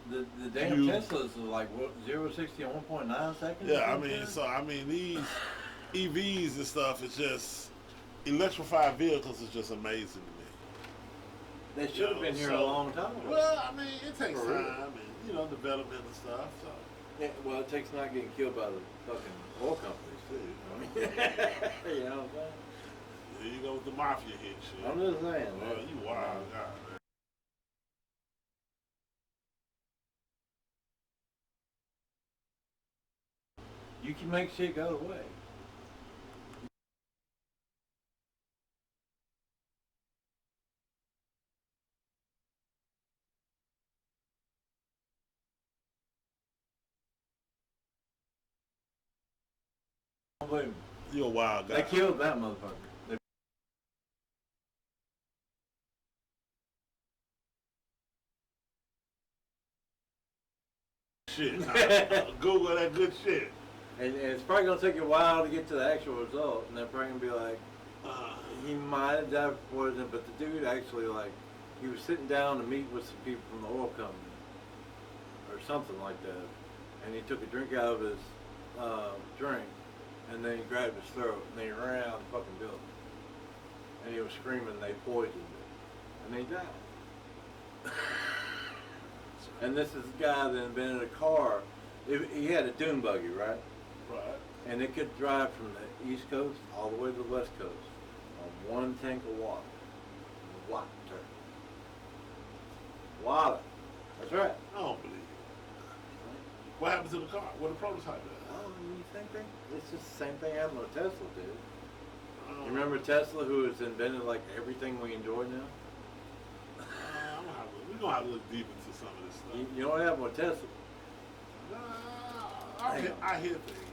The damn Teslas are like what 0 to 60 in 1.9 seconds. Yeah, I mean these EVs and stuff is just electrified vehicles is just amazing to me. They should have been here a long time ago. Well, I mean it takes time and development and stuff. So yeah, well, it takes not getting killed by the fucking oil companies too. I mean, you know what I'm saying? here you go with the mafia hit shit. I'm just saying. Oh, you wild guy, man. You can make shit go away. Don't blame me. You a wild guy. They killed that motherfucker. Shit. Google that good shit. And it's probably gonna take you a while to get to the actual result, and they're probably gonna be like, he might have died of poison, but the dude actually he was sitting down to meet with some people from the oil company, or something like that, and he took a drink out of his drink, and then he grabbed his throat, and then he ran out of the fucking building, and he was screaming they poisoned it, and he died. And this is a guy that invented a car. He had a dune buggy, right? Right. And it could drive from the East Coast all the way to the West Coast on one tank of water. Water. Water. That's right. I don't believe it. What happened to the car? What the prototype is? Oh, you think that? It's just the same thing happened with Tesla, dude. You remember Tesla, who has invented like everything we enjoy now? We're going to have to look deep into some of this stuff. You know what happened with Tesla? I hear things.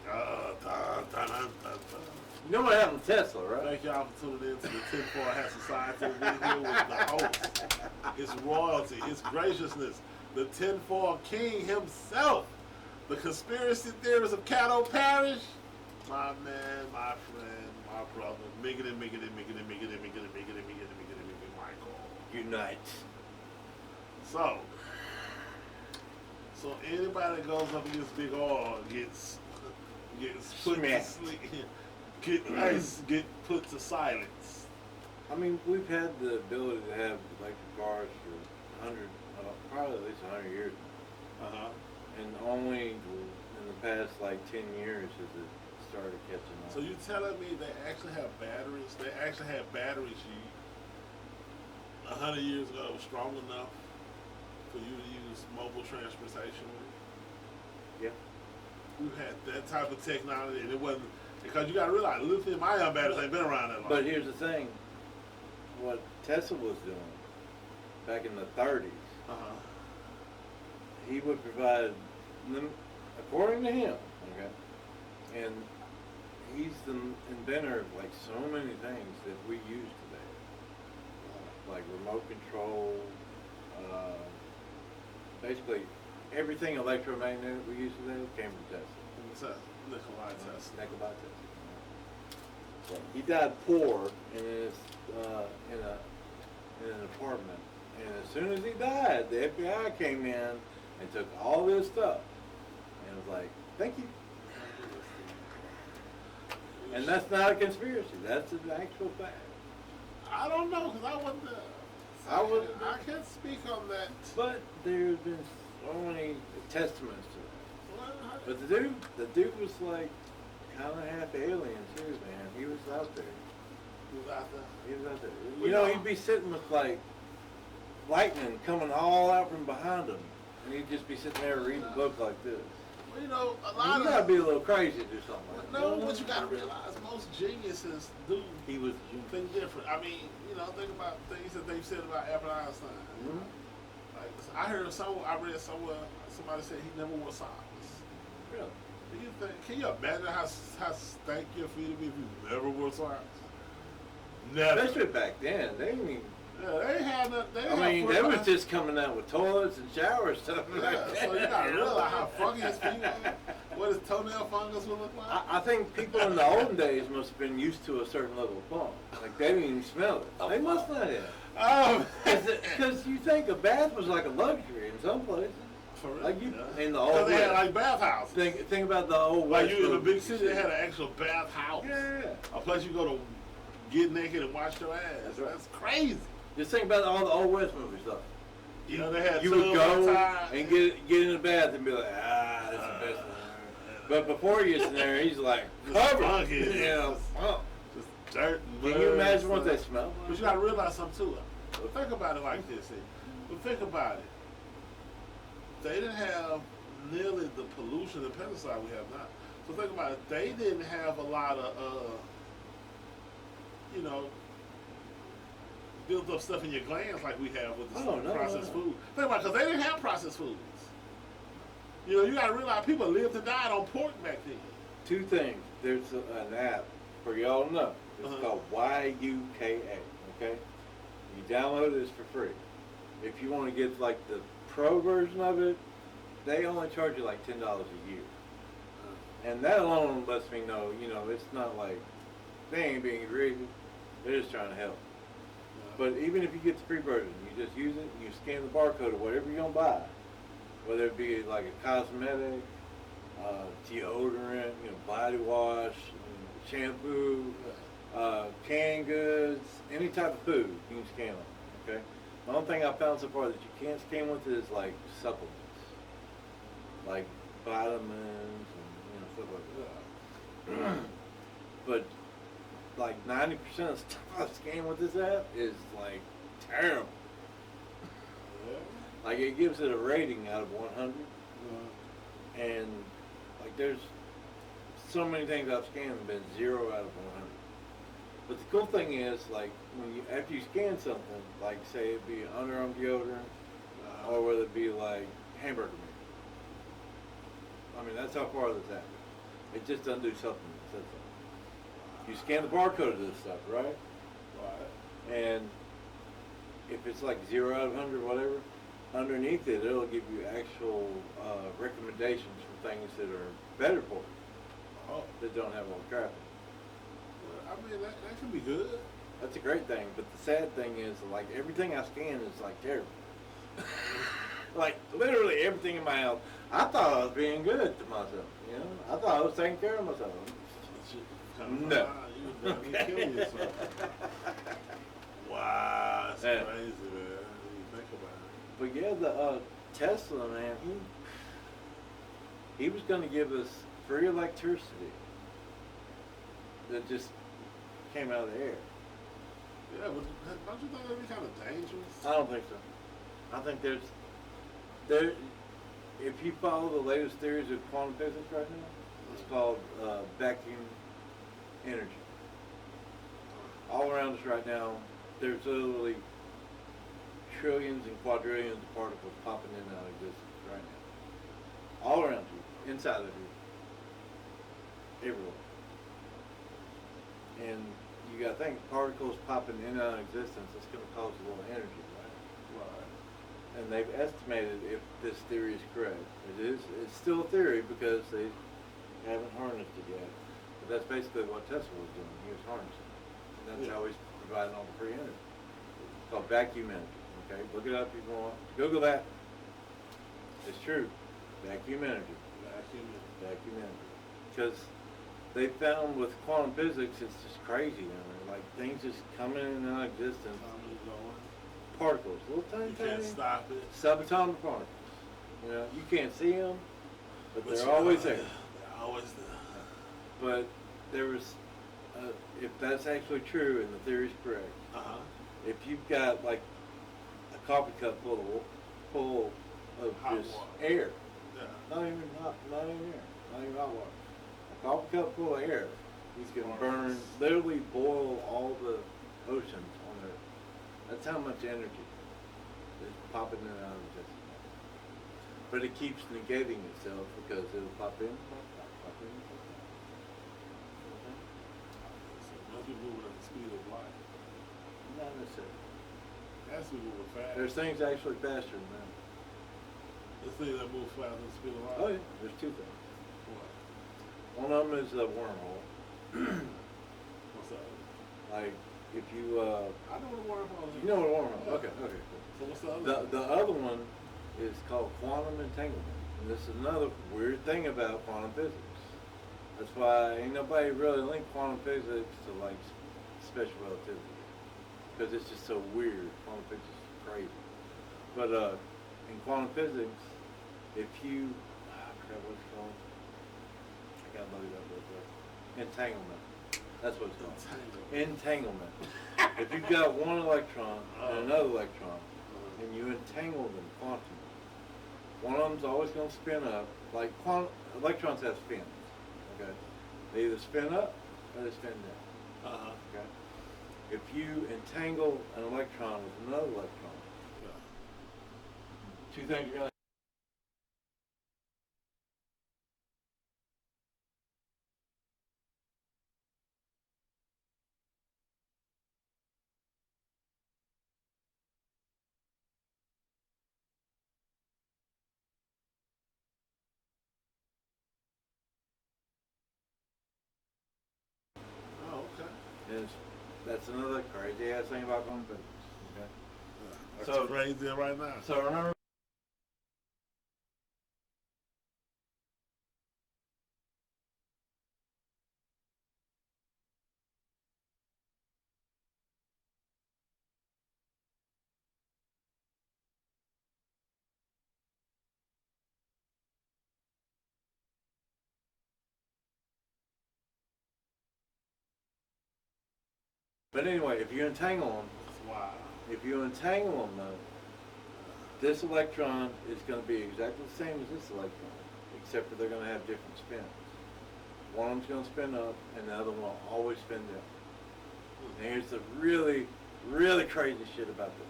You know what happened with Tesla, right? Thank y'all for tuning in to the 10-4 Hat Society. We're here with the host, his royalty, his graciousness, the 10-4 King himself, the conspiracy theorist of Caddo Parish, my man, my friend, my brother, Miggity, Michael. Unite. So anybody that goes up against Big R gets put to sleep, get put to silence. I mean, we've had the ability to have electric cars for probably at least 100 years now. And only in the past 10 years has it started catching on. So you telling me they actually have batteries? They actually had batteries 100 years ago that was strong enough for you to use mobile transportation with? Yeah. We had that type of technology, and it wasn't, because you got to realize lithium-ion batteries ain't been around that long. But here's the thing, what Tesla was doing back in the 30s, he would provide them, according to him, okay, and he's the inventor of so many things that we use today, like remote control, basically everything electromagnetic we use today came from Tesla. Nikolai Tesla. So he died poor in an apartment, and as soon as he died, the FBI came in and took all this stuff, and was like, "Thank you." And that's not a conspiracy. That's an actual fact. I don't know, because I wasn't there. I can't speak on that. But there's been so many testaments to that. But the dude was kind of half alien too, man. He was out there. He was out there. You know, he'd be sitting with lightning coming all out from behind him, and he'd just be sitting there reading a book like this. Well, a lot you gotta be a little crazy to do something like that. No, but you gotta realize most geniuses do think different. I mean, think about things that they've said about Albert Einstein. Mm-hmm. I read somewhere somebody said he never wore socks. Really? Can you imagine how stank your feet would be if you never wore socks? Never. Especially back then, they didn't even. Yeah, they had nothing. They was just coming out with toilets and showers stuff like that. So you gotta realize how funky his feet were. What his toenail fungus would look like. I think people in the olden days must have been used to a certain level of funk. They didn't even smell it. They must not have. Because you think a bath was like a luxury in some places. For real. Like you yeah. in the 'Cause old they had West. like bathhouses. Think about the old Like West you in a movies big city, you they see. had an actual bathhouse. Yeah. A place you go to get naked and wash your ass. That's right. That's crazy. Just think about all the old West movies though. You know, they had You would tubs go outside. and get in the bath and be like, ah, this is the best thing ever. But before he gets in there, he's like covered. funky. You know, Just dirt and Can mud you and imagine what stuff. they smell like? But you gotta realize something too. Think about it like this. See. But think about it. They didn't have nearly the pollution and pesticide we have now. So think about it. They didn't have a lot of, you know, built up stuff in your glands like we have with the processed food. Think about it, because they didn't have processed foods. You know, you gotta realize people lived and died on pork back then. Two things. There's an app for y'all to know. It's called YUKA. Okay, you download it. It's for free. If you want to get like the pro version of it, they only charge you like $10 a year. And that alone lets me know, you know, it's not like they ain't being greedy. They're just trying to help. But even if you get the free version, you just use it and you scan the barcode of whatever you're gonna buy, whether it be like a cosmetic, deodorant, you know, body wash, shampoo, canned goods, any type of food, you can scan them. Okay. The only thing I found so far that you can't scan with is like supplements, like vitamins and stuff like that. But like 90% of stuff I scan with this app is like terrible. Like it gives it a rating out of 100, and like there's so many things I've scanned have been 0 out of 100. But the cool thing is, like, when you after you scan something, like say it be underarm deodorant, or whether it be like hamburger meat. I mean, that's how far this happened. It just doesn't do supplements. That's all. You scan the barcode of this stuff, right? And if it's like 0 out of 100, whatever, underneath it, it'll give you actual recommendations for things that are better for you, that don't have all the crap in it. I mean, that can be good. That's a great thing, but the sad thing is, like, everything I scan is, like, terrible. Like, literally everything in my house. I thought I was being good to myself, you know? I thought I was taking care of myself. No. You're killing yourself. Wow, that's crazy, man. You think about it. But yeah, the Tesla, man, he was going to give us free electricity that just came out of the air. Yeah, but don't you think that'd be kind of dangerous? I don't think so. I think if you follow the latest theories of quantum physics right now, it's called vacuum energy. All around us right now, there's literally trillions and quadrillions of particles popping in and out of existence right now. All around you, inside of you, everywhere. And you got to think, particles popping in and out of existence, it's going to cause a little energy, right? Right. And they've estimated if this theory is correct. It's still a theory because they haven't harnessed it yet. But that's basically what Tesla was doing. He was harnessing it. And that's how he's providing all the free energy. It's called vacuum energy. Okay, look it up if you want. Google that. It's true. Vacuum energy. Vacuum energy. Because they found with quantum physics, it's just crazy. Like things just coming in and out of existence. Particles, little tiny, You can't stop it. subatomic particles. You know, you can't see them, but they're you always know, there. They're always there. But there was, if that's actually true and the theory's correct, if you've got like a coffee cup full of Hot just water. air, Yeah. not even air, not even hot water, a coffee cup full of air, he's gonna burn, literally boil all the oceans on Earth. That's how much energy is popping in and out of existence. But it keeps negating itself because it'll pop in, pop in, pop out. So it must be moving at the speed of light. Not necessarily. It has to be moving fast. There's things actually faster than that. There's things that move faster than the speed of light. Oh yeah, there's two things. What? One of them is a wormhole. What's that? Like if you I know what a wormhole is. you know what a wormhole? Okay, okay. Cool. So what's the other one? The other one is called quantum entanglement. And this is another weird thing about quantum physics. That's why ain't nobody really linked quantum physics to like special relativity. Because it's just so weird. Quantum physics is crazy. But in quantum physics, if you, crap, what's it called? I gotta look it up real quick. Entanglement. That's what it's called. Entanglement. If you've got one electron and another electron, and you entangle them quantumly, one of them's always going to spin up. Like electrons have spins. Okay, they either spin up or they spin down. Okay. If you entangle an electron with another electron, two things are going to. Oh, okay. Is that's another crazy ass thing about quantum physics. Okay. That's So- crazy right now. So remember. But anyway, if you entangle them, Wow. if you entangle them though, this electron is going to be exactly the same as this electron, except that they're going to have different spins. One of them's going to spin up, and the other one will always spin down. And here's the really, really crazy shit about this.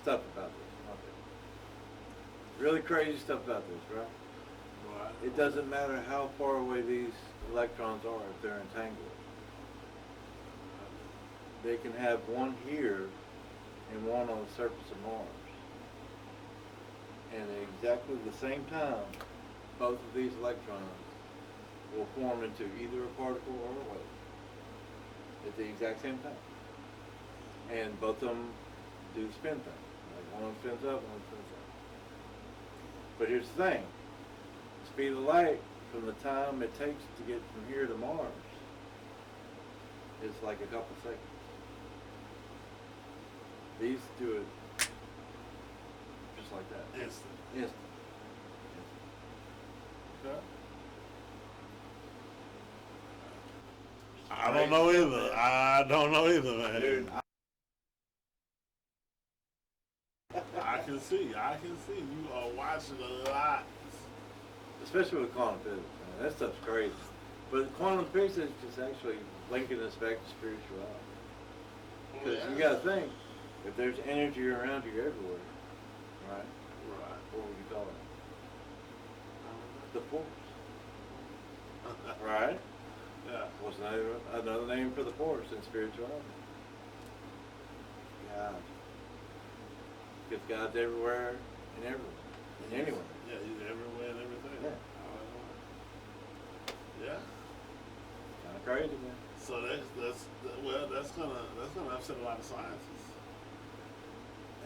Stuff about this. Okay. Really crazy stuff about this, right? Right. It doesn't matter how far away these electrons are if they're entangled. They can have one here and one on the surface of Mars. And at exactly the same time, both of these electrons will form into either a particle or a wave at the exact same time. And both of them do the spin thing. Like one of them spins up, one spins up. But here's the thing. The speed of light from the time it takes to get from here to Mars is like a couple seconds. These do it just like that. Instant. Instant. Okay. I don't know either. I don't know either, man. Dude, I can see. You are watching a lot. especially with quantum physics, man. That stuff's crazy. But quantum physics is actually linking us back to spirituality. Because you got to think, if there's energy around you everywhere, right? Right. What would you call it? The force. Right? Yeah. What's another name for the force in spirituality? God. Because God's everywhere and everywhere. And anywhere. Yeah, he's everywhere and everything. Yeah. Yeah. Kind of crazy, man. So that's gonna upset a lot of scientists.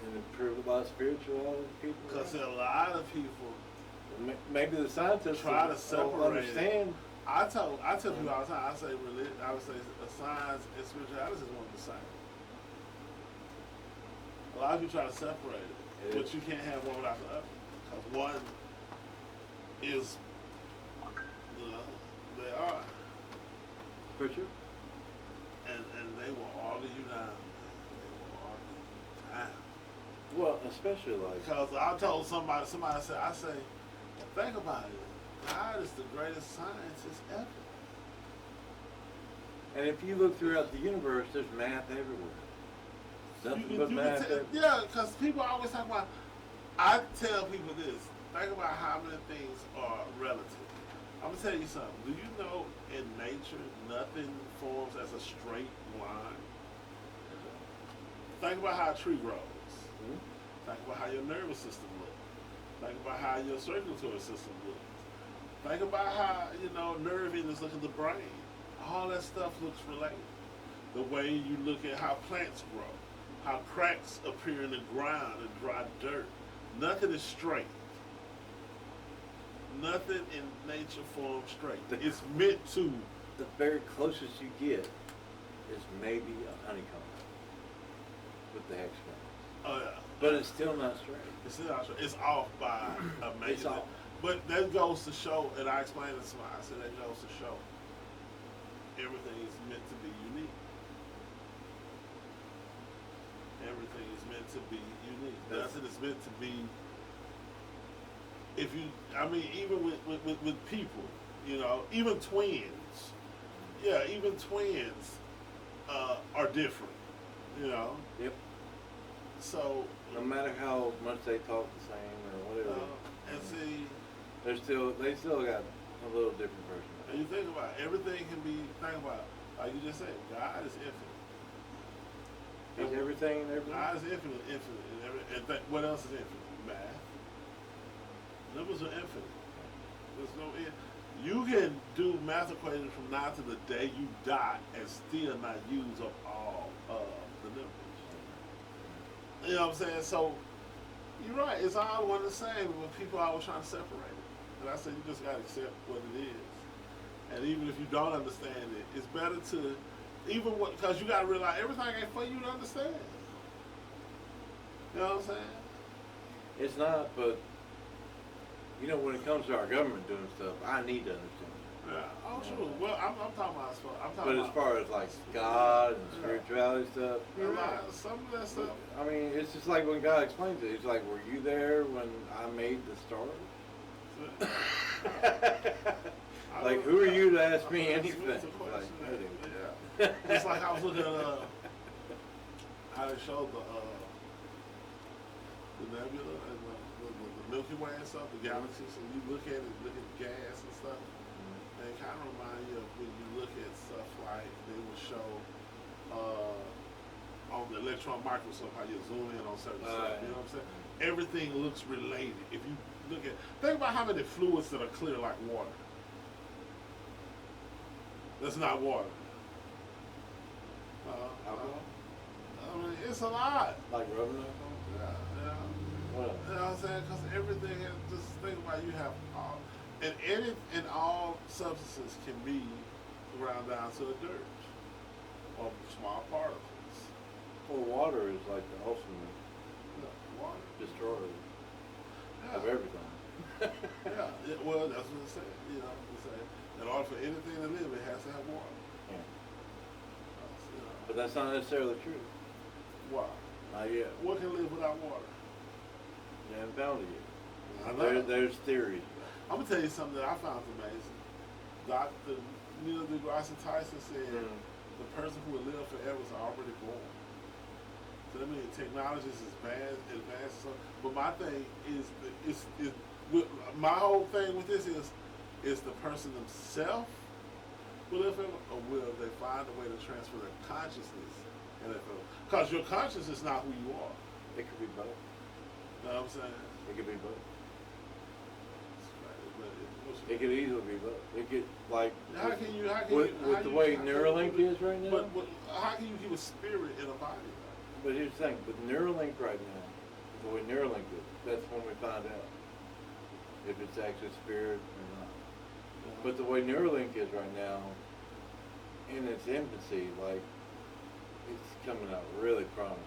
And improve a lot of spirituality people. Because a lot of people Maybe the scientists try to will separate it. understand. I tell people all the time. I would say science and spirituality is one and the same. A lot of people try to separate it, but you can't have one without the other. Because one is, they are, For sure. and they will argue you down. They will argue you down. Well, especially like. Because I told somebody said, think about it. God is the greatest scientist ever. And if you look throughout the universe, there's math everywhere. Nothing but math. Yeah, because people always talk about. I tell people this. Think about how many things are relative. I'm gonna tell you something. Do you know in nature nothing forms as a straight line? Think about how a tree grows. Mhm. Think about how your nervous system looks. Think about how your circulatory system looks. Think about how, nerve endings look at the brain. All that stuff looks related. The way you look at how plants grow, how cracks appear in the ground and dry dirt. Nothing is straight. Nothing in nature forms straight. It's meant to. The very closest you get is maybe a honeycomb with the hexagon. Oh yeah. But it's still not straight. It's still not straight. It's off by amazing. It's off. But that goes to show, and I explained it to somebody. I said that goes to show everything is meant to be unique. Everything is meant to be unique. Nothing is meant to be. If you, I mean, even with people, you know, even twins. Yeah, even twins are different, you know. Yep. So No matter how much they talk the same or whatever, and see, they still got a little different personality. and you think about it, everything can be. Think about it, like you just said, God is infinite. He's everything and everything. God is infinite, what else is infinite? Math. Numbers are infinite. There's no end. You can do math equations from now to the day you die and still not use up all of the numbers. You know what I'm saying? So, you're right. It's all one and the same. When people always trying to separate it. And I said, you just got to accept what it is. And even if you don't understand it, it's better to, because you got to realize everything ain't for you to understand. You know what I'm saying? It's not, but you know, when it comes to our government doing stuff, I need to understand. Yeah. Oh, sure. Well, I'm talking about. But as far as like God and spirituality stuff, you're right. Some of that stuff. I mean, it's just like when God explains it. It's like, were you there when I made the stars? Like, who are you to ask me anything? Like, yeah. It's like I was looking at how they showed the nebula and the Milky Way and stuff, the galaxies. And you look at it, look at the gas and stuff. And it kind of reminds you of when you look at stuff like they would show on the electron microscope how you zoom in on certain stuff. You know what I'm saying? Everything looks related. If you look at, think about how many fluids that are clear like water. That's not water. I mean, it's a lot. Like rubbing alcohol? Yeah. What else? You know what I'm saying? Because everything, just think about you have all, and all substances can be ground down to the dirt or small particles. Well, water is like the ultimate Water. destroyer of Yeah. everything. Yeah. Well, that's what it said. You know, it said in order for anything to live, it has to have water. Yeah. You know, But that's not necessarily true. why? Not yet. What can live without water? You haven't found it I yet. know. There's theories. I'm gonna tell you something that I found amazing. Dr. Neil deGrasse Tyson said the person who will live forever is already born. So that means technology is advanced. But my thing is my whole thing with this is the person themselves will live forever, or will they find a way to transfer their consciousness and because your consciousness is not who you are. It could be both. You know what I'm saying? It could be both. But It could easily be both. It could, like, How can you? with the way Neuralink is right now. But how can you keep a spirit in a body? But here's the thing, with Neuralink right now, the way Neuralink is, that's when we find out if it's actually spirit or not. But the way Neuralink is right now, in its infancy, like, it's coming out really promising.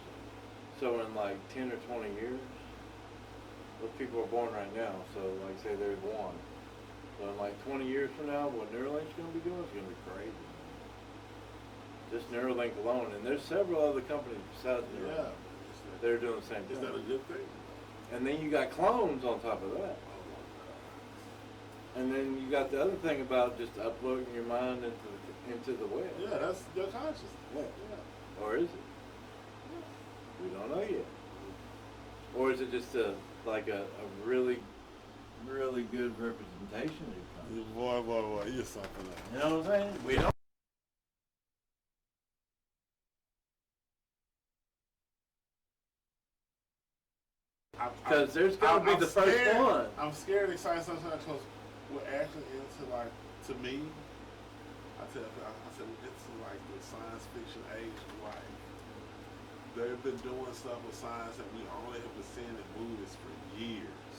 So in like 10 or 20 years, those people are born right now, so like say there's one. So in like 20 years from now, what Neuralink's going to be doing is going to be crazy. Just Neuralink alone, and there's several other companies besides Neuralink. They're doing the same thing. Is that a good thing? And then you got clones on top of that. And then you got the other thing about just uploading your mind into the web. Yeah, that's their consciousness. Yeah. Yeah. Or is it? We don't know yet. Or is it just a really, really good representation of your country? Boy, you're something else. You know what I'm saying? We don't. Because there's got to be the first one. I'm scared and excited sometimes because we're actually into, like, to me, I tell people, I said, it's like the science fiction age of life. they've been doing stuff with science that we only have been seeing in movies for years.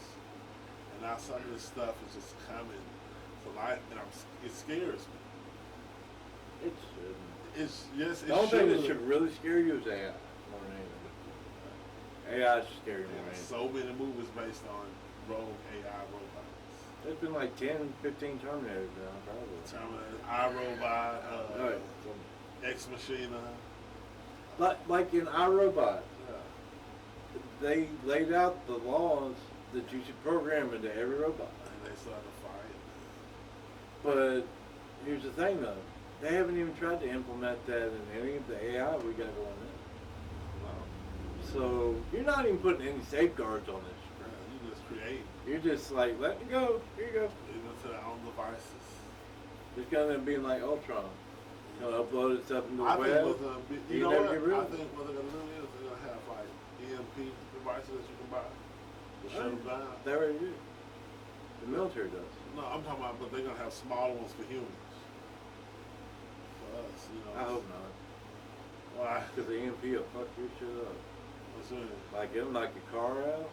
And now some of this stuff is just coming to life, and it scares me. It shouldn't. It's yes, it The only thing that should. should really scare you is AI more than anything. AI should scare you more than There's anything. so many movies based on rogue AI robots. There's been like 10, 15 Terminators now, probably. Terminator, iRobot, Right. Ex Machina. Like in iRobot, Yeah. they laid out the laws that you should program into every robot. And they started to fight. But here's the thing though, they haven't even tried to implement that in any of the AI we got going now. No. So you're not even putting any safeguards on this. You just create, You're just like, let it go, here you go. even to their own devices. It's gonna be like Ultron. Gonna upload it up into the I think web. what's gonna be, you you know never what? get rid I of it. think what they're gonna do is they're gonna have like EMP devices that you can buy to shut them down. They already do. The military does. No, I'm talking about, but they're gonna have smaller ones for humans. For us, you know. I hope not. Why? Because the EMP will fuck your shit up. What's in it? Like it'll knock your car out.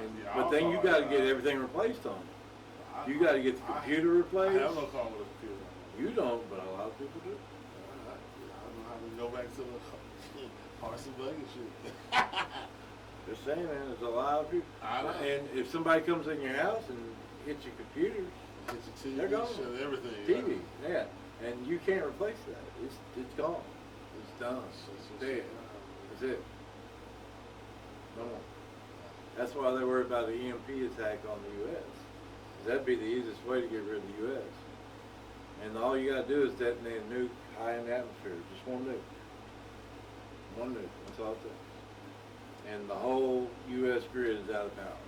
And, Yeah, but I'll then you call gotta it, get everything replaced on it. You gotta get the computer I replaced. have no car with a computer. You don't, but a lot of people do. I don't know how to go back to the horse and buggy shit. Just saying, man, there's a lot of people. I know. And if somebody comes in your house and hits your computers, Get your TV, They're gone. shit, everything. TV, yeah, and you can't replace that. It's gone. It's done. It's dead. That's it. No more. That's why they worry about the EMP attack on the U.S. 'Cause that'd be the easiest way to get rid of the U.S. And all you gotta do is detonate a nuke high in the atmosphere. Just one nuke. One nuke. That's all it takes. And the whole U.S. grid is out of power.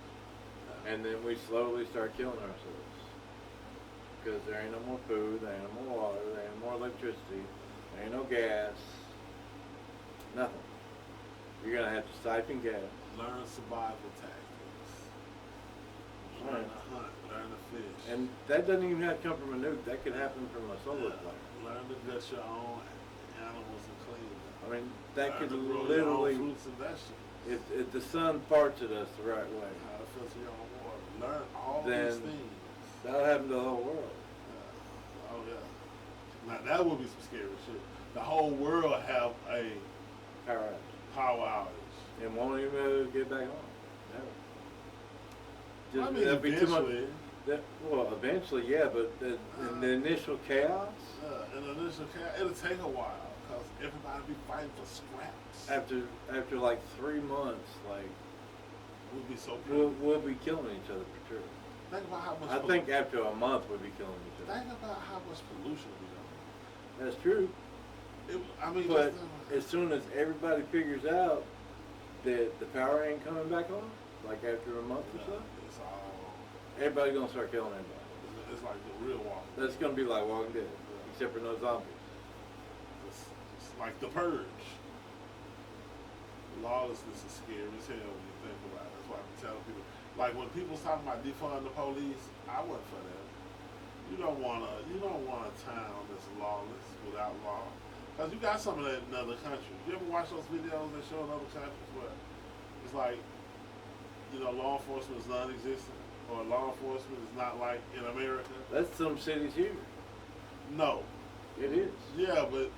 And then we slowly start killing ourselves. Because there ain't no more food, there ain't no more water, there ain't no more electricity, there ain't no gas. Nothing. You're gonna have to siphon gas. Learn survival tactics. Learn to hunt. Learn to fish. And that doesn't even have to come from a nuke. That could happen from a solar flare. Learn to gut your own animals and clean them. I mean, that Learn could to grow your own literally, fruits and vegetables. if the sun farts at us the right way, How to filter your own water. Learn all Then- these things. that'll happen to the whole world. Yeah. Oh yeah. Now that would be some scary shit. The whole world have a Power outage. power outage. And won't even be able to get back on. Never. I mean, that'd be too much. eventually. Well, eventually, yeah, but in the initial chaos, In the initial it'll take a while because everybody be fighting for scraps. after like 3 months, like We'll be so we'll be killing each other for sure. Think about how much. I think after a month we'll be killing each other. Think about how much pollution we got. That's true. I mean, But just, as soon as everybody figures out that the power ain't coming back on, like after a month or so, it's all. everybody's gonna start killing everybody. It's like the real Walking. That's gonna be like Walking Dead, except for no zombies. It's like the Purge. Lawlessness is scary as hell when you think about it. That's why I'm telling people. Like when people's talking about defund the police, I wasn't for that. You don't want a town that's lawless without law. Cause you got some of that in other countries. You ever watch those videos that show in other countries where it's like, law enforcement is non-existent or law enforcement is not like in America? That's some cities here. No. It is. Yeah, but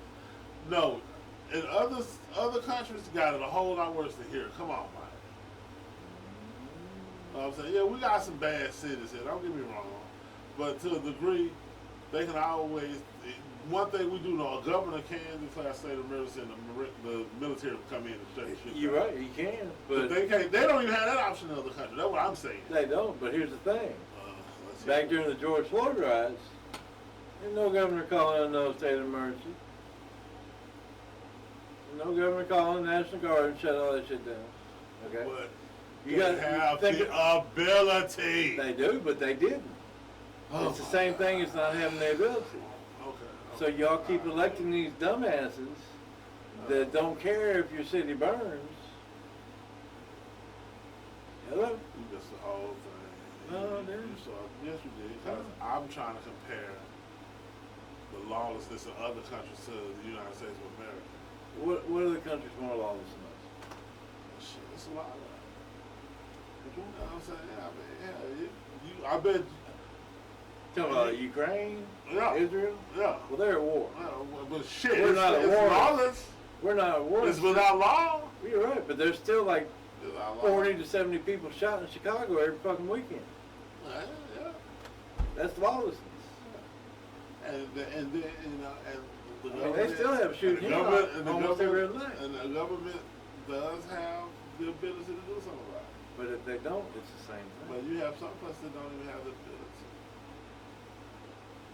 no. In other countries got it a whole lot worse than here. Come on, Mike. Know what I'm saying? Yeah, we got some bad cities here. Don't get me wrong. But to a degree, they can always. One thing we do know, a governor can declare state of emergency, and the military will come in and shut the shit You're down. right. You can, But they can't. They don't even have that option in other countries. That's what I'm saying. They don't. But here's the thing. Let's Back hear it. during the George Floyd riots, there's no governor calling no state of emergency. No governor calling the National Guard and shut all that shit down. Okay? But You they got have think the ability. they do, but they didn't. Oh It's the my same God. thing as not having the ability. Okay. So y'all keep electing these dumbasses that don't care if your city burns. Hello? You missed the whole thing. No, I You didn't. yes, you did. Because I'm trying to compare the lawlessness of other countries to the United States of America. What other countries more lawless than us? Shit, it's a lot of that. You know what I'm saying? Yeah, I mean, yeah, I bet. Talking about Ukraine, Yeah. Israel. Yeah. Well, they're at war. Yeah, but shit, We're not at war. lawless. We're not at war. It's without law. You're right, but there's still like Without law. 40 to 70 people shot in Chicago every fucking weekend. Yeah. That's lawlessness. And then you know, and the I mean, government, they still have and shooting the government, and the almost every government, other night. and the government does have the ability to do something about it. But if they don't, it's the same But thing. you have some places that don't even have the ability.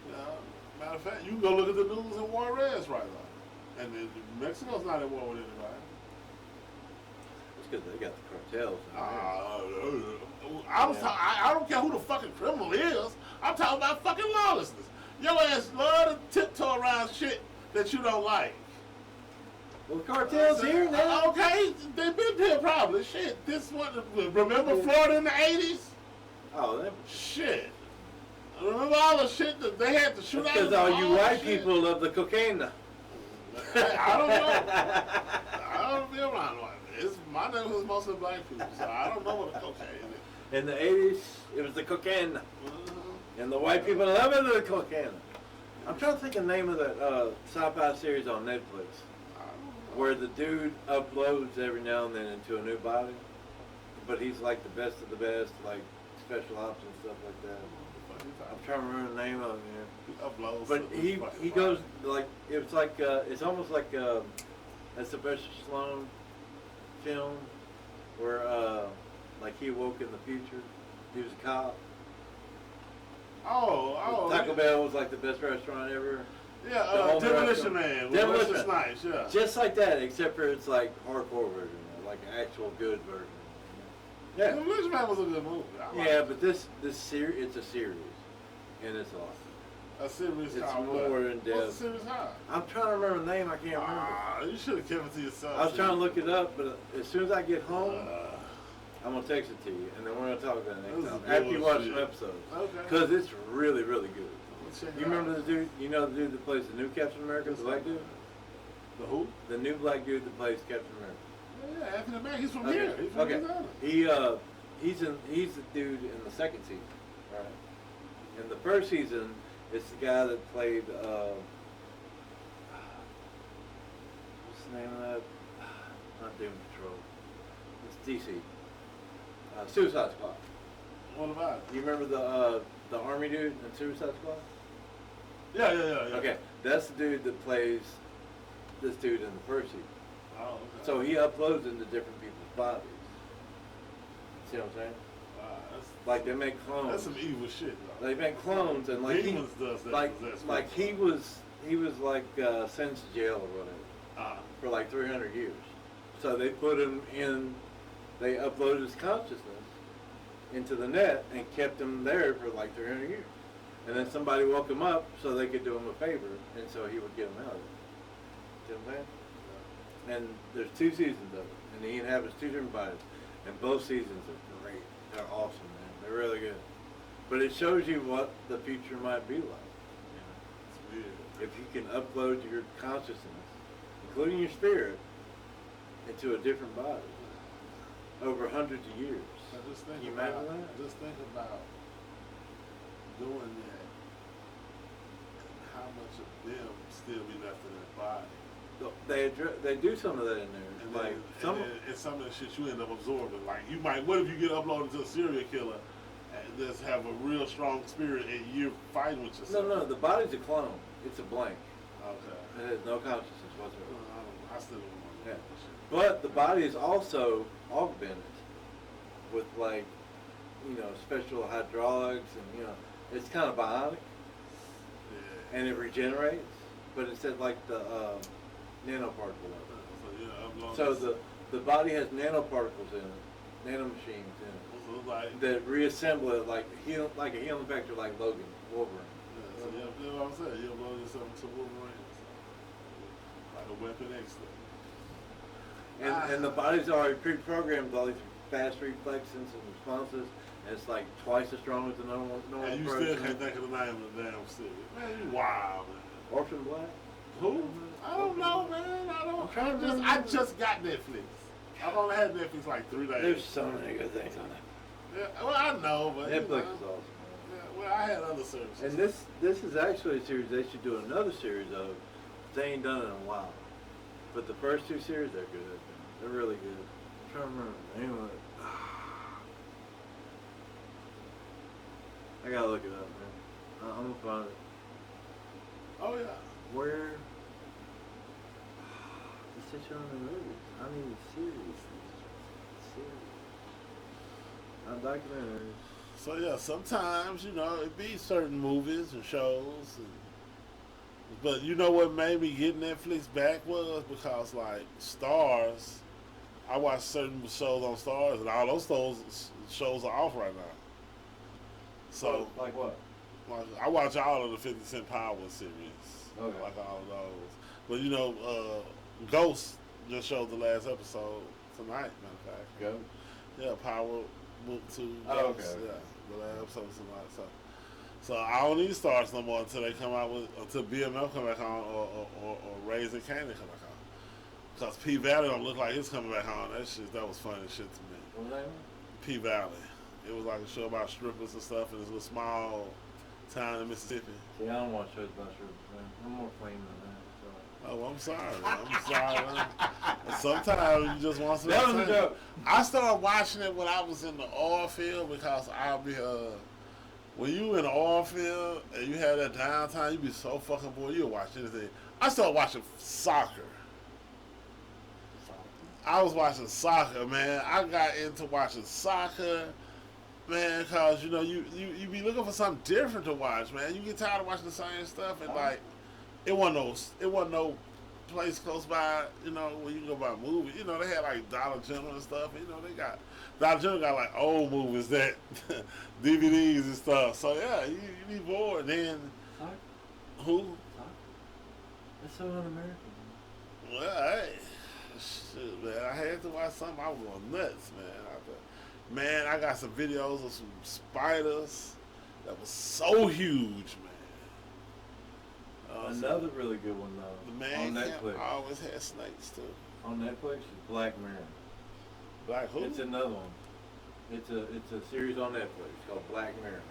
You know, matter of fact, you can go look at the news in Juarez right now, and Mexico's not at war with anybody. It's because they got the cartels. in there. I don't care who the fucking criminal is. I'm talking about fucking lawlessness. Your ass love to tiptoe around shit that you don't like. Well, the cartels here now. Okay, they've been here probably. Shit, this one. Remember Florida in the '80s? Oh, that. Shit. Remember all the shit that they had to shoot out? Because all you the white shit? people love the cocaine. I don't know. I don't be around like this. My neighborhood's mostly black people, so I don't know what the cocaine is. In the 80s, it was the cocaine. Mhm. And the white people love it, the cocaine. I'm trying to think of the name of that sci-fi series on Netflix, I don't know. where the dude uploads every now and then into a new body, but he's like the best of the best, like special ops and stuff like that. I'm trying to remember the name of it here. Uploads But to he the fucking he body. goes like it's like it's almost like a Sylvester Stallone film where like he awoke in the future. He was a cop. Oh, Taco Bell was like the best restaurant ever. Yeah, the home Demolition restaurant. Man. Demolition Demolition Man. Nice, yeah. Just like that, except for it's like hardcore version, like an actual good version. Yeah. Demolition Man was a good movie. I like Yeah, it. but this series, it's a series, and it's awesome. A series It's called more what? in What's depth. the series called? I'm trying to remember the name. I can't remember. You should have kept it to yourself. I was trying to look it up, but as soon as I get home, Uh, I'm gonna text it to you, and then we're gonna talk about it This next is time after you watch bullshit. some episodes. Okay. Because it's really, really good. Let's check it You out. remember the dude? You know the dude that plays the new Captain America, the black dude? The who? The new black dude that plays Captain America. Yeah, Anthony Mack. He's from Okay. here. He's from Okay. Louisiana. He's the dude in the second season, right? In the first season, it's the guy that played what's the name of that? Not Doom Patrol. It's DC. Suicide Squad. What about it? You remember the army dude in Suicide Squad? Yeah. Okay, that's the dude that plays this dude in the first season. Oh, okay. So he uploads into different people's bodies. See what I'm saying? Wow, Like they make clones. that's some evil shit, though. They make clones, and like Demons does that. like possess like people. he was like sentenced to jail or whatever for like 300 years. So they put him in. They uploaded his consciousness into the net and kept him there for like 300 years. And then somebody woke him up so they could do him a favor, and so he would get him out of it. See what I'm saying? And there's 2 seasons of it, and he inhabits 2 different bodies, and both seasons are great. They're awesome, man. They're really good. But it shows you what the future might be like. It's weird. If you can upload your consciousness, including your spirit, into a different body over hundreds of years. I just think Can you about, imagine that? Just think about doing that. How much of them still be left in their body? They do some of that in there. And Like then, some. and then it's some of the shit you end up absorbing. Like you might, what if you get uploaded to a serial killer and just have a real strong spirit and you're fighting with yourself? No, the body's a clone. It's a blank. Okay. It has no consciousness whatsoever. I still don't want to Yeah. do that shit. But the body is also augmented with like, special hydraulics and it's kind of bionic Yeah. and it regenerates, but it's at like the nanoparticle level. So yeah, upload So this- the body has nanoparticles in it, nanomachines in it so like that reassemble it like a healing factor like Wolverine. yeah, so you know what I'm saying? You upload yourself to Wolverine, so, like a Weapon X thing. And the body's already pre-programmed with all these fast reflexes and responses, and it's like twice as strong as the normal And you person. still can't think of the name of the damn city. Man, you wild, man. Orphan Black? Who? I don't know, man. I just got Netflix. I've only had Netflix like 3 days. There's so many good things on it. Yeah, well, I know, but Netflix is you know, awesome. yeah, well, I had other services. And this is actually a series they should do another series of. They ain't done it in a while. But the first 2 series, they're good. They're really good. I'm trying to remember. Anyway. I gotta look it up, man. I'm gonna find it. Oh yeah. Where? They said you're on the movies. I need series. Not documentaries. So yeah, sometimes you know it be certain movies and shows, but you know what made me get Netflix back was because like Stars, I watch certain shows on Stars, and all those shows are off right now. So Like what? like, I watch all of the 50 Cent Power series, Okay. like all of those. But you know, Ghost just showed the last episode tonight. Matter of fact, Go. yeah, Power Book 2. Oh, okay. Yeah, the last episode tonight. So I don't need Stars no more until they come out with until BMF come back on or Raising Candy come back on. Because P Valley don't look like it's coming back on. That was funny shit to me. What was that? P Valley. It was like a show about strippers and stuff in this little small town in Mississippi. See, I don't watch shows about strippers, man. I'm more clean than that. Oh, I'm sorry. I'm sorry. Man. Sometimes you just want some. That was a joke. I started watching it when I was in the oil field because I'll be when you in the oil field and you have that downtime, you be so fucking bored. You'll watch anything. I started watching soccer. I was watching soccer, man. I got into watching soccer, man, because you know you be looking for something different to watch, man. You get tired of watching the same stuff, and like it wasn't no place close by, you know, where you can go buy movies. You know, they had like Dollar General and stuff. You know, they got Dollar General got like old movies that DVDs and stuff. So yeah, you be bored. Then Soccer? who? Soccer? That's so un-American. Well, hey, shit, man. I had to watch something. I was going nuts, man. I got some videos of some spiders that was so huge, man. Another really good one though. The man on camp Netflix. always had snakes too. On Netflix is Black Mirror. Like who? It's another one. It's a series on Netflix called Black Mirror.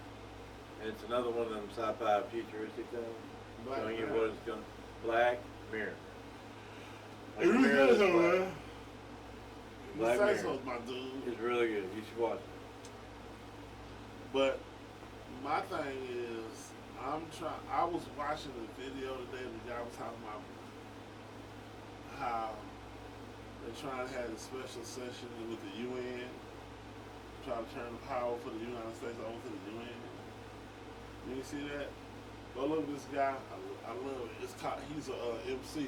And it's another one of them sci-fi futuristic things. Black Showing you Mirror. what it's going. Black Mirror. It really Mirror good is though, black. man. Black Say Mirror. so, my dude. It's really good. You should watch it. But my thing is, I was watching a video today. And the guy was talking about how they're trying to have a special session with the UN, trying to turn the power for the United States over to the UN. You see that? Go look at this guy. I love it. He's a MC.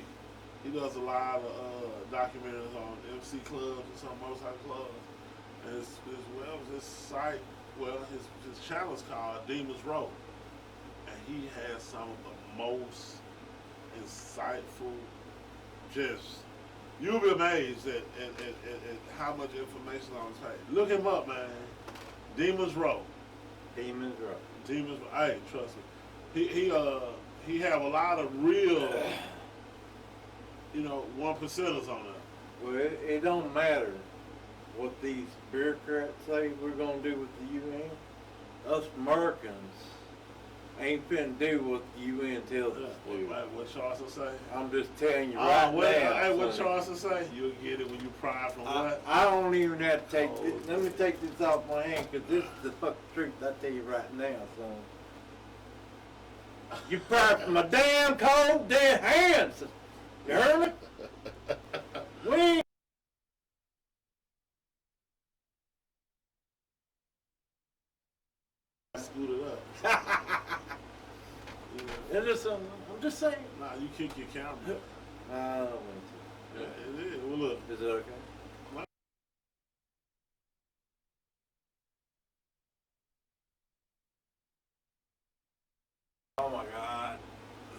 He does a lot of documentaries on MC clubs and some motorcycle clubs. And his site, his channel is called Demons Row. And he has some of the most insightful, you'll be amazed at how much information on his page. Look him up, man. Demons Row. Demons Row. Demons Row. Hey, trust me. He have a lot of real, you know, 1%ers on there. Well, it don't matter what these bureaucrats say we're going to do with the UN. Us Americans ain't finna do what the UN tells us to do. Like what Charleston say? I'm just telling you right now. Hey, what sonny. Charleston say? You'll get it when you pry from what? I don't even have to take Oh, this. Let me take this off my hand, because this is the fucking truth I tell you right now, son. You pry from my damn cold dead hands. You heard me? We ain't Scoot it up. It's just I'm just saying. Nah, you kick your camera. I don't want Yeah, it is. Well, look. to. Is it okay? Oh my God.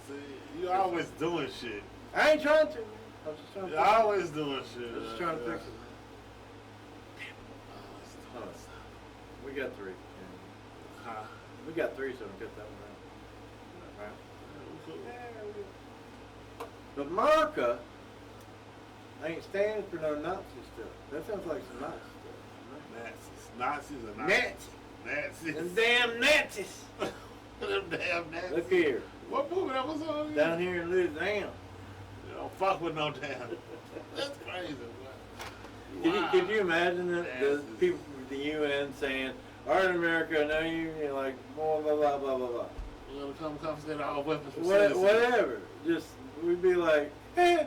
See, you always doing shit. I ain't trying to. I'm just trying to. You're always doing shit. I'm just trying to fix it. Oh, We got 3. huh? We got 3, so we got that one out. Right? Yeah, we cool. But America ain't standing for no Nazi stuff. That sounds like some Nazi stuff. Nazis are Right? Nazis. Nazis. Nazis. Them damn Nazis. Them damn Nazis. Look here. What movie that was on? Down here in Louisiana. You don't fuck with no damn. That's crazy. Could you imagine the Nazis. people from the UN saying, "All right, America, no union," like blah blah blah blah blah blah. We're gonna come confiscate all weapons from What, citizens. whatever. Just we'd be like, eh.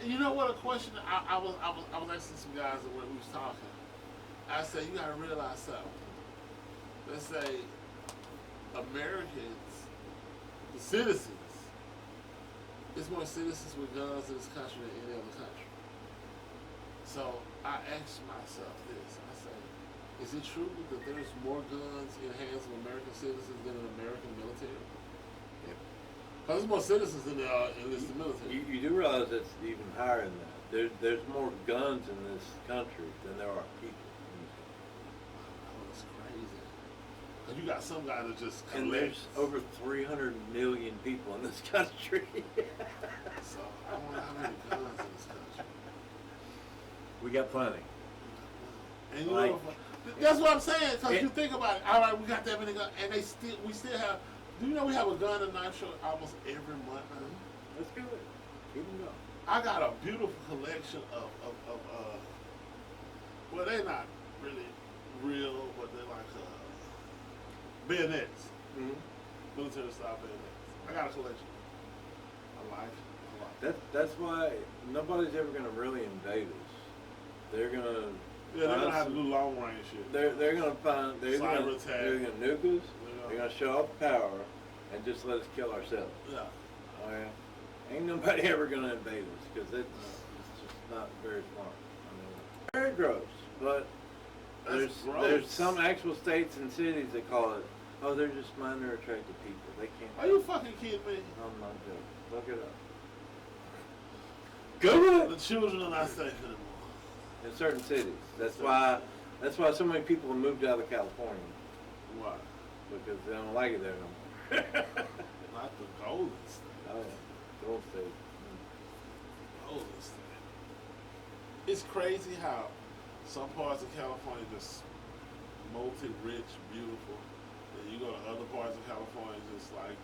You know what? A question I was asking some guys when we was talking. I said you gotta realize something. Let's say Americans, the citizens, there's more citizens with guns in this country than any other country. So I asked myself this. I say, is it true that there's more guns in the hands of American citizens than an American military? Because there's more citizens than there are in the military. You do realize it's even higher than that. There's more guns in this country than there are people. Oh, that's crazy. Cause you got some guy that just collects. And there's over 300 million people in this country. So I wonder how many guns in this country. We got plenty. And you Like- know, that's what I'm saying. Cause It- you think about it. All right, we got that many guns, and we still have. Do you know we have a gun and knife show almost every month now? Let's do it. Keep them going. I got a beautiful collection of well, they're not really real, but they're like bayonets, military style bayonets. I got a collection. I like it. That's why nobody's ever gonna really invade us. They're gonna. Yeah, they're gonna find have to some- do long range shit. They're gonna find. They're Cyber gonna, attack. they're gonna nuke us. They're gonna show off power, and just let us kill ourselves. Yeah. Oh yeah. Ain't nobody ever gonna invade us because it's just not very smart. I mean, very gross. But That's gross. there's some actual states and cities that call it. Oh, they're just minor attractive people. They can't. Are you fucking kidding me? I'm not joking. Look it up. Google The it. children are not safe anymore. In certain cities. That's why so many people have moved out of California Why? because they don't like it there no more. Not the Golden State. Oh, yeah. Gold State. Golden State. It's crazy how some parts of California just multi-rich, beautiful. And you go to other parts of California, just like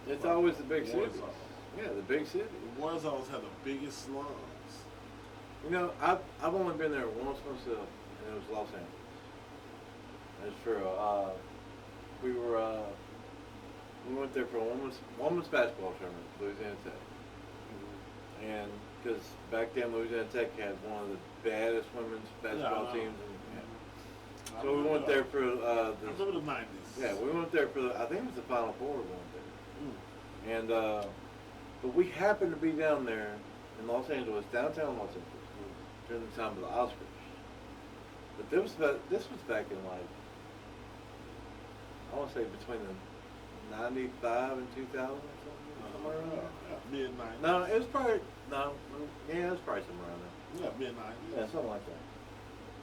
It's always the big war cities. zones. Yeah, the big cities. The war zones have the biggest slums. You know, I've only been there once myself, and it was Los Angeles. That's true. We went there for a women's basketball tournament, Louisiana Tech, and because back then Louisiana Tech had one of the baddest women's basketball Yeah. teams. So we went there for I remember the 90s. yeah, we went there for I think it was the Final Four we went there, and but we happened to be down there in Los Angeles, downtown Los Angeles, during the time of the Oscars. But this was back in like I want to say between the 95 and 2000 or something, somewhere around there. Mid-90s. No, it was probably it was probably somewhere around there. Yeah, mid-90s. Yeah, something like that.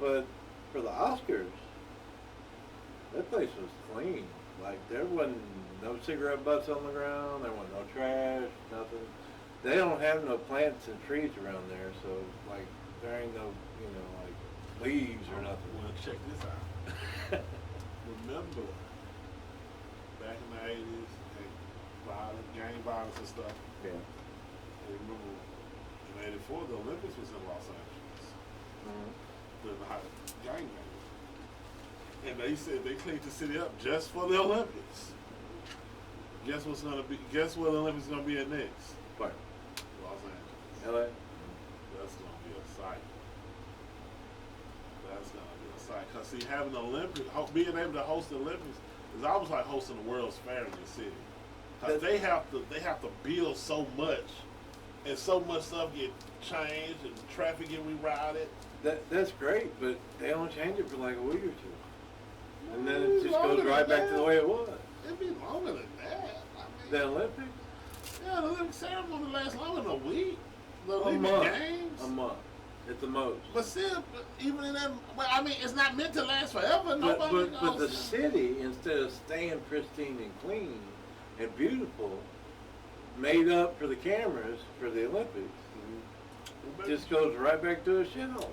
But for the Oscars, that place was clean. Like there wasn't no cigarette butts on the ground. There wasn't no trash, nothing. They don't have no plants and trees around there, so like there ain't no like leaves or nothing. Well, check this out. Remember, back in the 80s, gang violence and stuff. Yeah. And remember, in '84, the Olympics was in Los Angeles. Mm-hmm. During the hot gang bang. And they said they cleaned the city up just for the Olympics. Guess where the Olympics is gonna be at next? Right. Los Angeles. LA. That's gonna be a sight. That's gonna be a sight. Cause see, having the Olympics, being able to host the Olympics is almost like hosting the World's Fair in your city. Cause they have to build so much, and so much stuff get changed and traffic get rerouted. That's great, but they only change it for like a week or two, and then Ooh, it just longer goes right than back to that. the way it was. It'd be longer than that. I mean, The Olympics. yeah, the Olympic ceremony lasts longer than a week. The A Olympic month. Games. A month. At the most. But still, even in that, well, I mean, it's not meant to last forever. Nobody But the knows. city, instead of staying pristine and clean and beautiful, made up for the cameras for the Olympics. Well, maybe, Just goes right back to a shithole.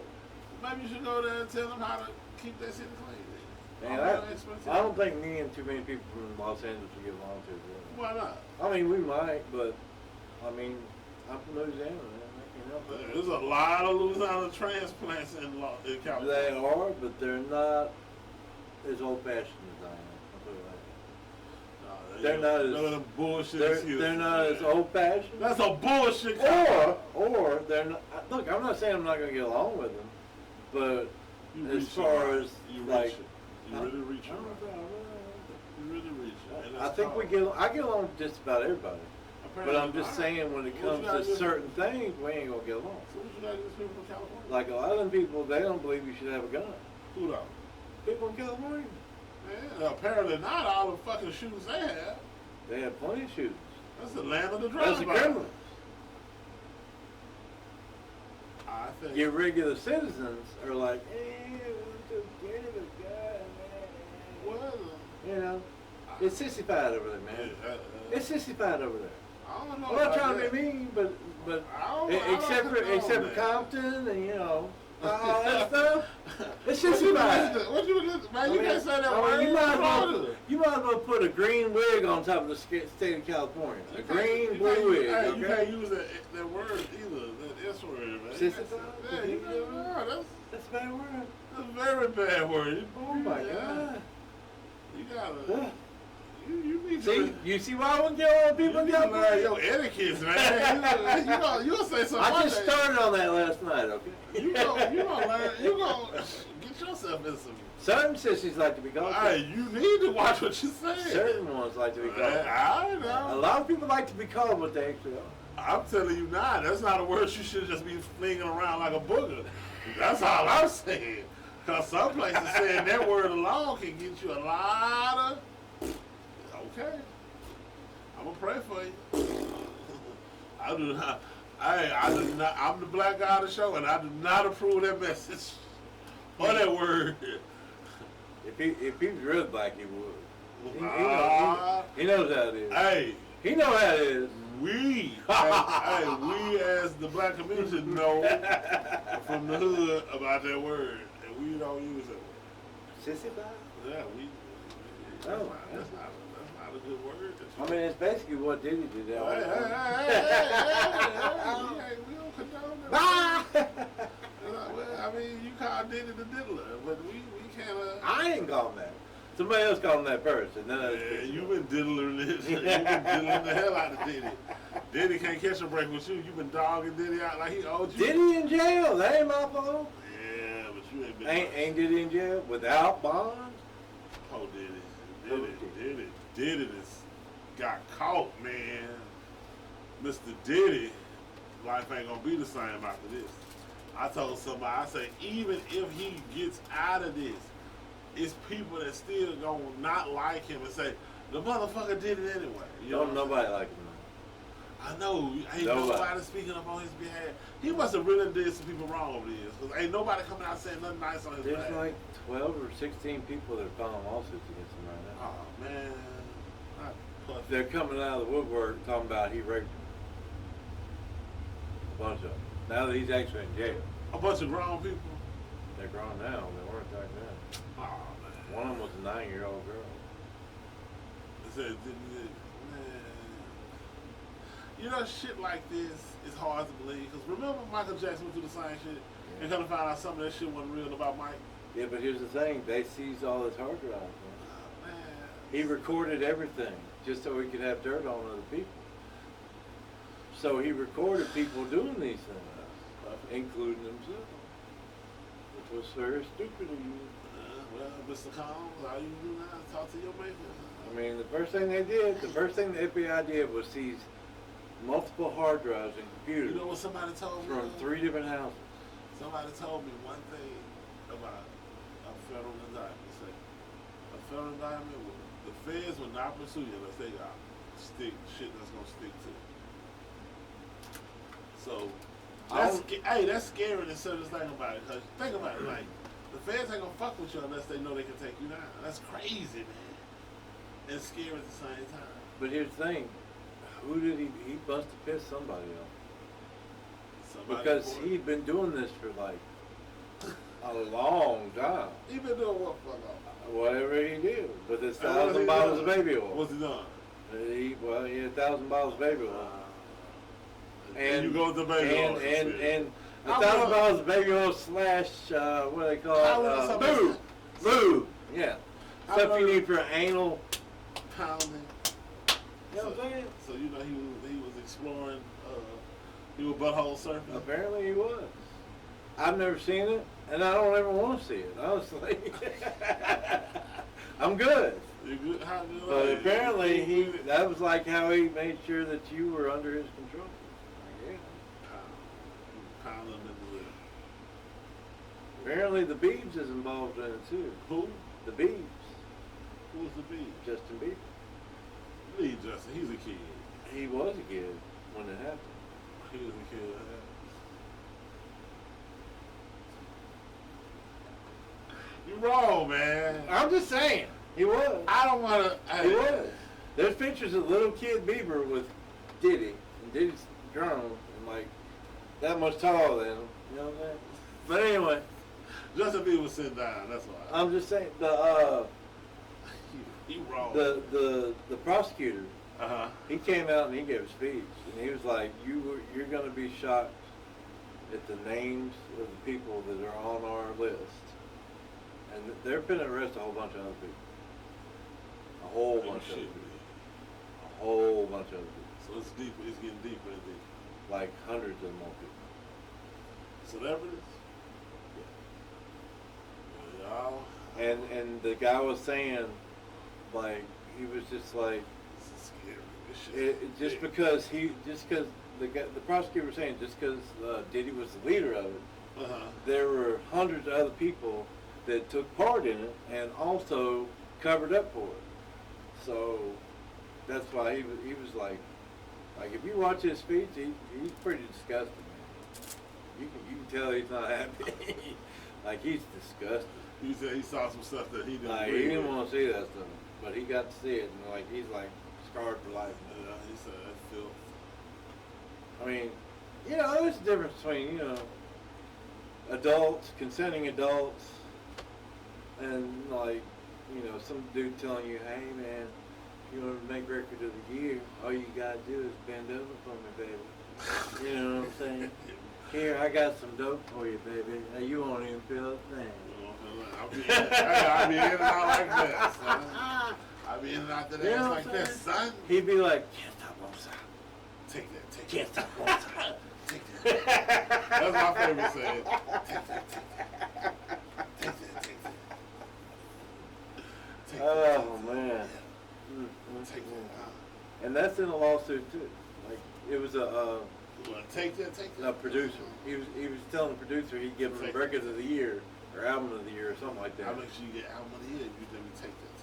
maybe you should go there and tell them how to keep that city clean. Man, I don't think me and too many people from Los Angeles would get along too well. Why not? I mean, we might, but I mean, I'm from Louisiana, man. I can't help it. There's a lot of Louisiana transplants in California. They are, but they're not as old-fashioned as I am. I'll put it like that. They're not as- none of them bullshit They're excuses, not as man. old-fashioned. That's a bullshit. comment. Or they're not. Look, I'm not saying I'm not gonna get along with them, but You as reach far it, as you like, reach it. You really reach I it. don't know, You really reach it. And I that's think hard. I get along with just about everybody. But I'm just saying, when it What comes you gotta to do- certain things, we ain't gonna get along. So what you got against people from California? Like a lot of them people, they don't believe you should have a gun. Who though? People in California, Man, apparently not all the fucking shoes they have. they have plenty of shooters. That's the land of the That's the drive-by. criminals. I think. Your regular citizens are like, I'm so scared of a gun, man. Well, You know, it's sissified over there, man. It's sissified over there. I don't know. I'm not about trying to that. be mean, but I don't except condone for that. Compton and all that stuff, it's What you sissified. listen to? What you listen? Man, you can't say that I mean, word. you might as well, Florida. you might as well put a green wig on top of the state of California. A green You blue can't- wig. Hey, you Okay? can't use that word either. That S word, man. Sissified? Yeah, you can't. That's a bad word. That's a very bad word. Oh my Yeah. God. You gotta. Yeah. You need See, to. you see why I wouldn't get along with You people in need to learn California? your etiquette, man. You gonna say something. I one just day. started on that last night. Okay. You gonna learn. You gonna get yourself in some. Certain sissies like to be called. Hey, you need to watch what you say. Certain ones like to be called. I A know. lot of people like to be called what they actually are. I'm telling you now, that's not a word you should just be flinging around like a booger. That's all I'm saying. Because some places saying that word alone can get you a lot of. Okay. I'm going to pray for you. I do not. I do not. I'm the black guy of the show, and I do not approve that message or that word. If he was really black, he would. He He knows how it is. Hey, He knows how it is. we as the black community know from the hood about that word, and we don't use that word. Sissy pie? Yeah, we. Oh, That's not a good word. I mean, it's basically what Diddy did. Hey, All hey, the hey, time. hey, we don't condone that. Ah! Well, I mean, you call Diddy the diddler, but we can't. I ain't call him that. Somebody else called him that first, and then Yeah, you've been diddling this. You've been diddling the hell out of Diddy. Diddy can't catch a break with you. You've been dogging Diddy out like he owed you. Diddy in jail. That ain't my fault. Yeah, but you ain't been. Ain't Diddy in jail without bond? Oh, Diddy just got caught, man. Mr. Diddy, life ain't gonna be the same after this. I told somebody, I say, even if he gets out of this, it's people that still gonna not like him and say, the motherfucker did it anyway. You know Don't what I'm nobody like him. saying? I know, ain't Nobody. nobody speaking up on his behalf. He must have really did some people wrong over this, because ain't nobody coming out saying nothing nice on his There's behalf. like 12 or 16 people that are filing lawsuits against him right now. Oh, man. Not Puffy. They're coming out of the woodwork talking about he raped them. A bunch of them. Now that he's actually in jail. A bunch of grown people. They're grown now. They weren't back then. Oh, man. One of them was a 9-year-old girl. They said, man. You know, shit like this is hard to believe. Because remember Michael Jackson went through the same shit and kind of found out some of that shit wasn't real about Mike? Yeah, but here's the thing. They seized all his hard drives. Man. Oh, man. He recorded everything just so he could have dirt on other people. So he recorded people doing these things, including himself, which was very stupid of you. Well, Mr. Combs, all you do now is talk to your maker. I mean, the first thing the FBI did was seize multiple hard drives and computers You know what somebody told me? from 3 different houses. Somebody told me one thing about a federal indictment. Say, a federal indictment, the feds will not pursue you unless they got shit that's gonna stick to it. So, that's scary to say this thing about it. Cause think about it, like the feds ain't gonna fuck with you unless they know they can take you down. That's crazy, man. And scary at the same time. But here's the thing. Who did he must have pissed somebody off. Somebody Because reported. he'd been doing this for like a long time. He been doing what for long? Whatever he did with his And what 1,000 he bottles of done? baby oil. What's he done? He had 1,000 bottles of baby oil. And you go with the baby oil. And How 1,000 long- bottles of baby oil slash what do they call How long is it? something- Lube. Yeah. How Stuff you long- need for anal. Pounding. You know what I'm saying? So you know he was exploring. He was butthole surfing. Apparently he was. I've never seen it, and I don't ever want to see it, honestly. I'm good. You good? How good? are But you? apparently that was like how he made sure that you were under his control. Like, yeah. Pound him in Apparently the Biebs is involved in it too. the who? The Biebs. Who's the B? Justin Bieber. Lee Justin. He's a kid. He was a kid when it happened. He was a kid. You wrong, man. I'm just saying. He was. I don't want to. He was. There's pictures of little kid Bieber with Diddy, and Diddy's grown and like that much taller than him. You know what I'm saying? But anyway, Justin Bieber was sitting down. That's why. I'm just saying He wrong. the prosecutor, Uh-huh. he came out and he gave a speech, and he was like, you're going to be shocked at the names of the people that are on our list, and they're going to arrest a whole bunch of other people, a whole bunch of other people, a whole bunch of other people, So it's deeper. It's getting deeper and deeper. like hundreds of more people. Celebrities? Yeah. Y'all. And the guy was saying, like, he was just like, This is scary. This shit. just because the prosecutor was saying just because Diddy was the leader of it, Uh-huh. there were hundreds of other people that took part in it and also covered up for it. So that's why he was like if you watch his speech, he's pretty disgusted, man. You can tell he's not happy. Like he's disgusted. He said he saw some stuff that he didn't Like agree he didn't with. want to see that stuff, but he got to see it, and like he's like scarred for life. Yeah, he said that filth. I mean, there's a difference between, adults, consenting adults, and like, some dude telling you, hey man, you want to make record of the year, all you gotta do is bend over for me, baby. You know what I'm saying? Here, I got some dope for you, baby. Now you won't even feel a thing. I'll be in and out like that, son. I'll be in and out the You know ass what like I'm that, saying? son. He'd be like, can't stop on side. Take that, take Can't that. stop on side. Take that. That's my favorite saying. Take that, take that. Take that, take that. Take that. Oh, take that. man. Yeah. Take that. And that's in a lawsuit too. Like it was a You want to take that, take that? producer. He was telling the producer he'd give him Take record of the year or album of the year or something like that. I'll make sure you get album of the year if you let me take that,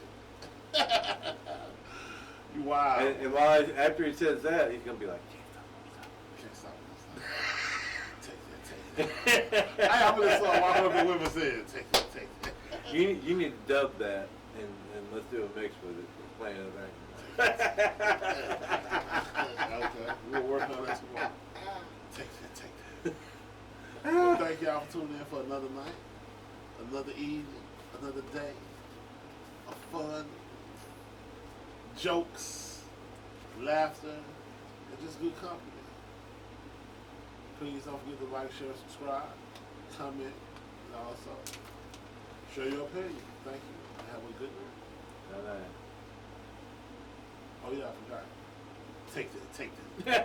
take that. You wild. And after he says that, he's gonna be like, Can't stop, can't stop. Take that, take that. Hey, I'm gonna start walking up and women saying, take that, take that. you need to dub that and let's do a mix with it. Playing it back. Okay, we'll work on that tomorrow. Take that, take that. Well, thank y'all for tuning in for another night, another evening, another day of fun, jokes, laughter, and just good company. Please don't forget to like, share, subscribe, comment, and also share your opinion. Thank you. And have a good night. Oh yeah, I forgot. Take that, take that.